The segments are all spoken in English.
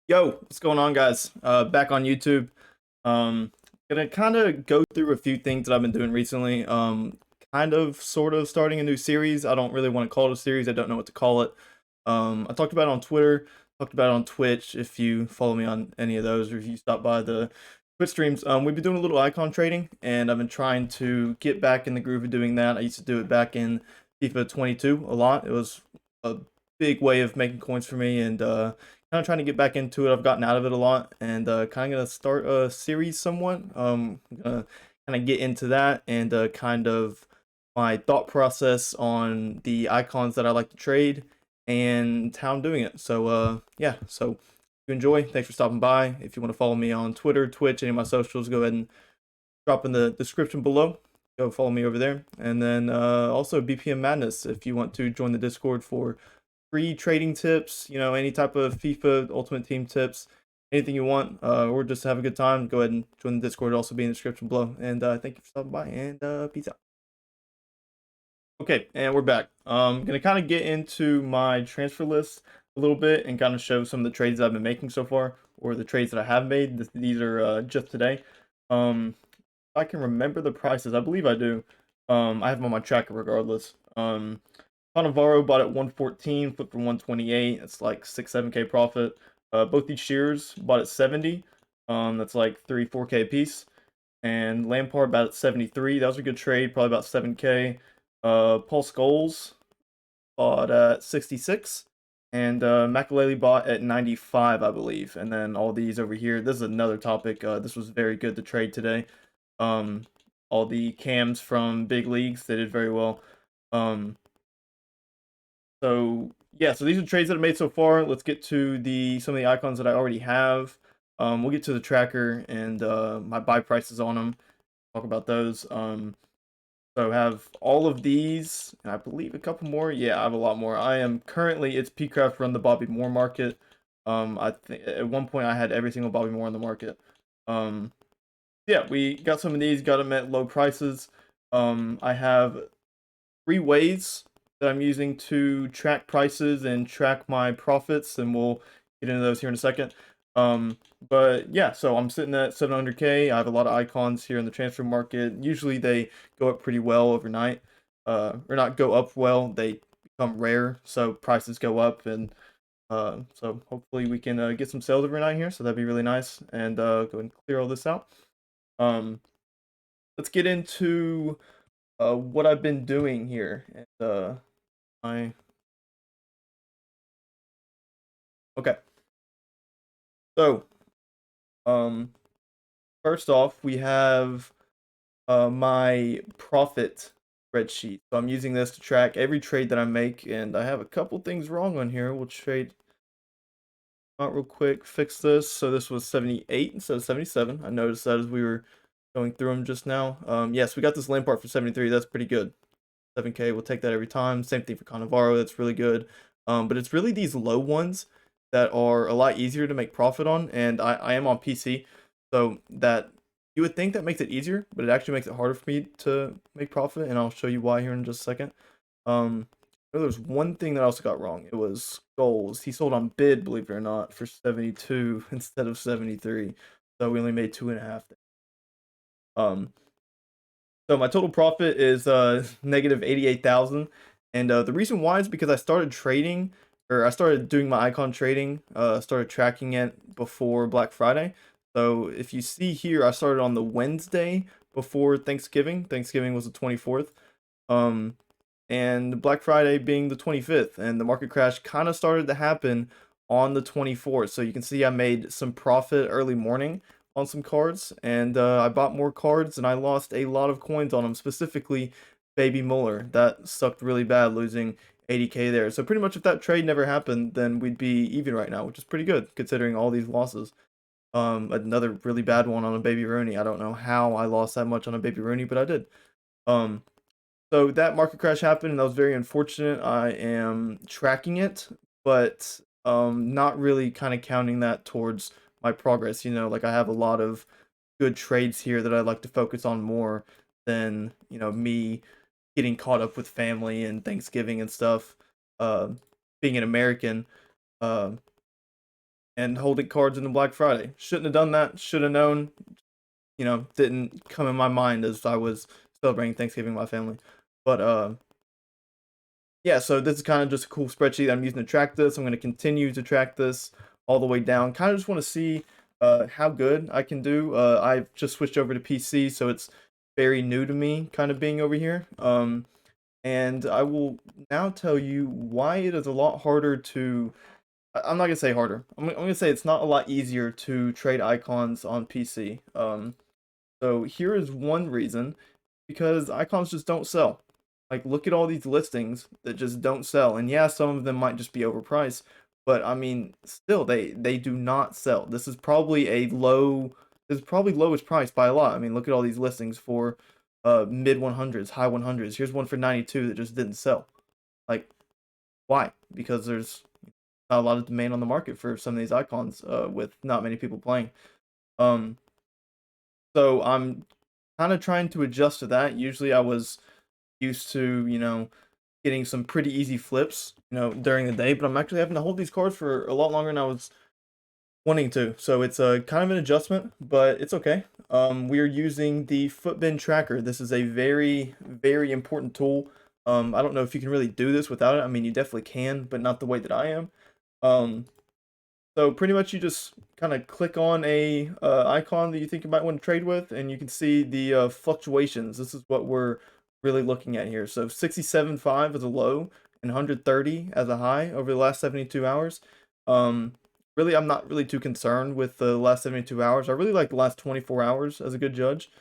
Yo, what's going on, guys? Back on YouTube. Um, Gonna kind of go through a few things that I've been doing recently. Kind of, sort of starting a new series. I don't really want to call it a series. I don't know what to call it. I talked about it on Twitter, talked about it on Twitch. If you follow me on any of those, or if you stop by the Twitch streams, we've been doing a little icon trading, and I've been trying to get back in the groove of doing that. I used to do it back in FIFA 22 a lot. It was a big way of making coins for me, and kind of trying to get back into it. I've gotten out of it a lot, and kind of gonna start a series somewhat. I'm gonna kind of get into that and kind of my thought process on the icons that I like to trade and how I'm doing it. So yeah, so if you enjoy, thanks for stopping by. If you want to follow me on Twitter, Twitch, any of my socials, go ahead and drop in the description below. Go follow me over there. And then also BPM Madness if you want to join the Discord for free trading tips, any type of FIFA Ultimate Team tips, anything you want, or just have a good time, go ahead and join the Discord. It'll also be in the description below. And thank you for stopping by, and peace out. Okay, and we're back. Gonna kind of get into my transfer list a little bit and kind of show some of the trades I've been making so far, or the trades that I have made. These are just today. I can remember the prices. I believe I do. I have them on my tracker regardless. Cannavaro bought at 114, flipped for 128. That's like 6-7K profit. Both these shears bought at 70. That's like 3-4K a piece. And Lampard bought at 73. That was a good trade, probably about 7K. Paul Scholes bought at 66. And Makaleli bought at 95, I believe. And then all these over here. This is another topic. This was very good to trade today. Um, all the cams from big leagues, they did very well. So yeah, so these are trades that I made so far. Let's get to the some of the icons that I already have. We'll get to the tracker and my buy prices on them. Talk about those. So I have all of these, and I believe a couple more. Yeah, I have a lot more. I am currently it's Pcraft run the Bobby Moore market. I think at one point I had every single Bobby Moore on the market. Um, yeah, we got some of these, got them at low prices. I have three ways that I'm using to track prices and track my profits, and we'll get into those here in a second. But yeah, so I'm sitting at 700K. I have a lot of icons here in the transfer market. Usually they go up pretty well overnight, or not go up well. They become rare, so prices go up, and so hopefully we can get some sales overnight here. So that'd be really nice. And go and clear all this out. Um, let's get into what I've been doing here. And I okay. So um first off we have my profit spreadsheet. So I'm using this to track every trade that I make, and I have a couple things wrong on here. We'll trade out real quick, fix this. So this was 78 instead of 77. I noticed that as we were going through them just now. Yes, we got this Lampard for 73. That's pretty good. 7K, we'll take that every time. Same thing for Cannavaro, that's really good. But it's really these low ones that are a lot easier to make profit on, and I am on PC, so that you would think that makes it easier, but it actually makes it harder for me to make profit, and I'll show you why here in just a second. There's one thing that I also got wrong. It was goals. He sold on bid, believe it or not, for 72 instead of 73, so we only made 2.5. Um, so my total profit is negative 88,000, and the reason why is because I started trading, or I started doing my icon trading, started tracking it before Black Friday. So if you see here, I started on the Wednesday before Thanksgiving. Thanksgiving was the 24th, and Black Friday being the 25th, and the market crash kind of started to happen on the 24th. So you can see I made some profit early morning on some cards, and I bought more cards, and I lost a lot of coins on them, specifically Baby Muller. That sucked really bad, losing 80K there. So pretty much if that trade never happened, then we'd be even right now, which is pretty good considering all these losses. Another really bad one on a Baby Rooney. I don't know how I lost that much on a Baby Rooney, but I did. Um, so that market crash happened, and that was very unfortunate. I am tracking it, but not really kind of counting that towards my progress. Like I have a lot of good trades here that I'd like to focus on more than me getting caught up with family and Thanksgiving and stuff. Uh, Being an American, uh, and holding cards into Black Friday. Shouldn't have done that. Should have known. Didn't come in my mind as I was celebrating Thanksgiving with my family. But yeah, so this is kind of just a cool spreadsheet I'm using to track this. I'm going to continue to track this all the way down. Kind of just want to see how good I can do. I've just switched over to PC, so it's very new to me kind of being over here. And I will now tell you why it is a lot harder to. I'm not going to say harder. I'm going to say it's not a lot easier to trade icons on PC. So here is one reason, because icons just don't sell. Like, look at all these listings that just don't sell. And yeah, some of them might just be overpriced, but I mean, still they do not sell. This is probably lowest price by a lot. I mean, look at all these listings for mid 100s, high 100s. Here's one for 92 that just didn't sell. Like, why? Because there's not a lot of demand on the market for some of these icons with not many people playing. So I'm kind of trying to adjust to that. Usually I was used to, getting some pretty easy flips, during the day, but I'm actually having to hold these cards for a lot longer than I was wanting to. So it's a kind of an adjustment, but it's okay. We are using the Footbin Tracker. This is a very, very important tool. I don't know if you can really do this without it. I mean, you definitely can, but not the way that I am. Um, so pretty much you just kind of click on a icon that you think you might want to trade with, and you can see the fluctuations. This is what we're really looking at here. So 67.5 is a low and 130 as a high over the last 72 hours. Really, I'm not really too concerned with the last 72 hours. I really like the last 24 hours as a good judge.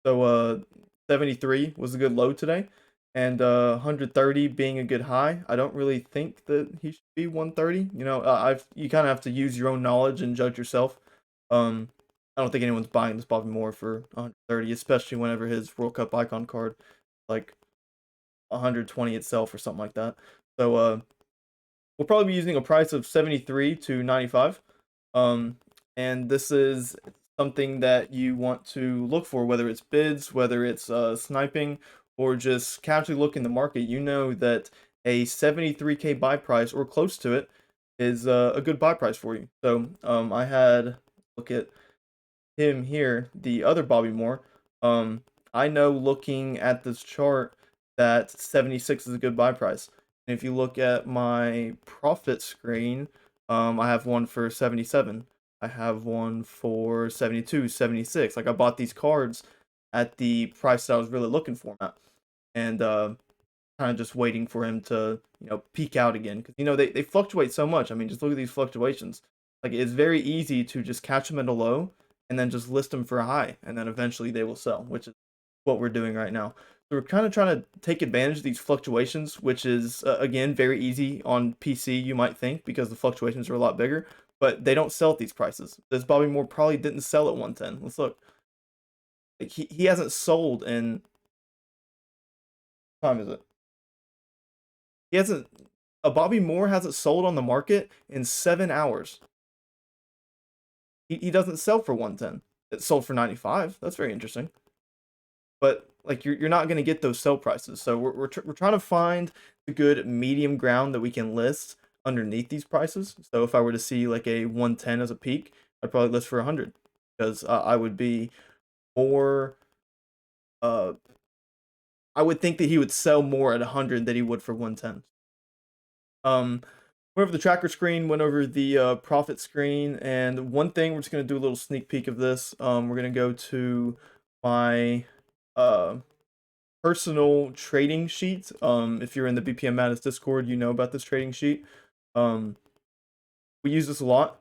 So 73 was a good low today, and 130 being a good high. I don't really think that he should be 130. You kind of have to use your own knowledge and judge yourself. I don't think anyone's buying this Bobby Moore for 130, especially whenever his World Cup icon card like 120 itself or something like that. So we'll probably be using a price of 73 to 95. And this is something that you want to look for, whether it's bids, whether it's sniping, or just casually look in the market. You know that a 73K buy price or close to it is a good buy price for you. So I had look at him here, the other Bobby Moore. I know looking at this chart that 76 is a good buy price. And if you look at my profit screen, I have one for 77. I have one for 72, 76. Like, I bought these cards at the price that I was really looking for them at. And kind of just waiting for him to, peak out again. Because, they fluctuate so much. I mean, just look at these fluctuations. Like, it's very easy to just catch them at a low and then just list them for a high. And then eventually they will sell, which is what we're doing right now. So we're kind of trying to take advantage of these fluctuations, which is, again, very easy on PC, you might think, because the fluctuations are a lot bigger. But they don't sell at these prices. This Bobby Moore probably didn't sell at 110. Let's look. Like, he hasn't sold in... What time is it? He hasn't... A Bobby Moore hasn't sold on the market in 7 hours. He doesn't sell for 110. It sold for 95. That's very interesting. But like, you're not going to get those sell prices. So we're trying to find the good medium ground that we can list underneath these prices. So if I were to see like a 110 as a peak, I'd probably list for 100, because I would be more I would think that he would sell more at 100 than he would for 110. Went over the tracker screen, went over the profit screen, and one thing, we're just going to do a little sneak peek of this. We're going to go to my personal trading sheet. If you're in the BPM Madness Discord, you know about this trading sheet. We use this a lot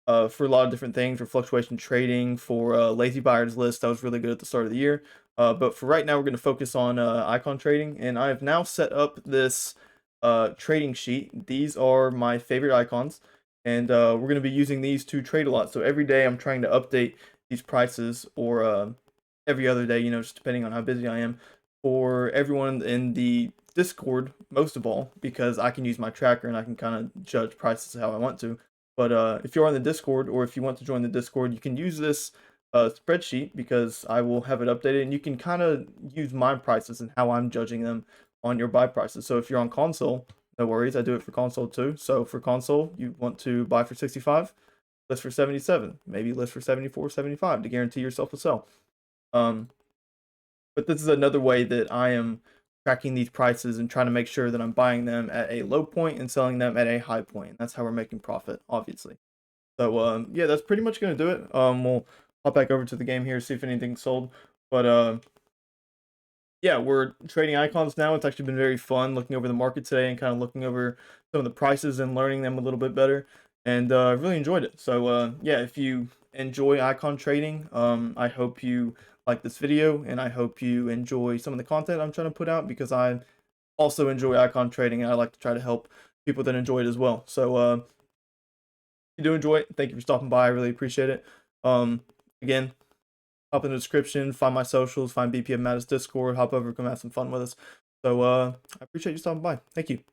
for a lot of different things, for fluctuation trading, for lazy buyers list. That was really good at the start of the year. But for right now, we're going to focus on icon trading, and I have now set up this trading sheet. These are my favorite icons, and we're going to be using these to trade a lot. So every day I'm trying to update these prices, or every other day, just depending on how busy I am, for everyone in the Discord, most of all, because I can use my tracker and I can kind of judge prices how I want to. But if you're on the Discord, or if you want to join the Discord, you can use this spreadsheet, because I will have it updated, and you can kind of use my prices and how I'm judging them on your buy prices. So if you're on console, no worries, I do it for console too. So for console, you want to buy for 65. list for 77, maybe list for 74, 75 to guarantee yourself a sell. But this is another way that I am tracking these prices and trying to make sure that I'm buying them at a low point and selling them at a high point. That's how we're making profit, obviously. So yeah, that's pretty much gonna do it. We'll hop back over to the game here, see if anything's sold. But yeah, we're trading icons now. It's actually been very fun looking over the market today and kind of looking over some of the prices and learning them a little bit better. And I really enjoyed it. So yeah, if you enjoy icon trading, I hope you like this video, and I hope you enjoy some of the content I'm trying to put out, because I also enjoy icon trading and I like to try to help people that enjoy it as well. So if you do enjoy it, thank you for stopping by. I really appreciate it. Again, hop in the description, find my socials, find BPM Mattis Discord, hop over, come have some fun with us. So I appreciate you stopping by. Thank you.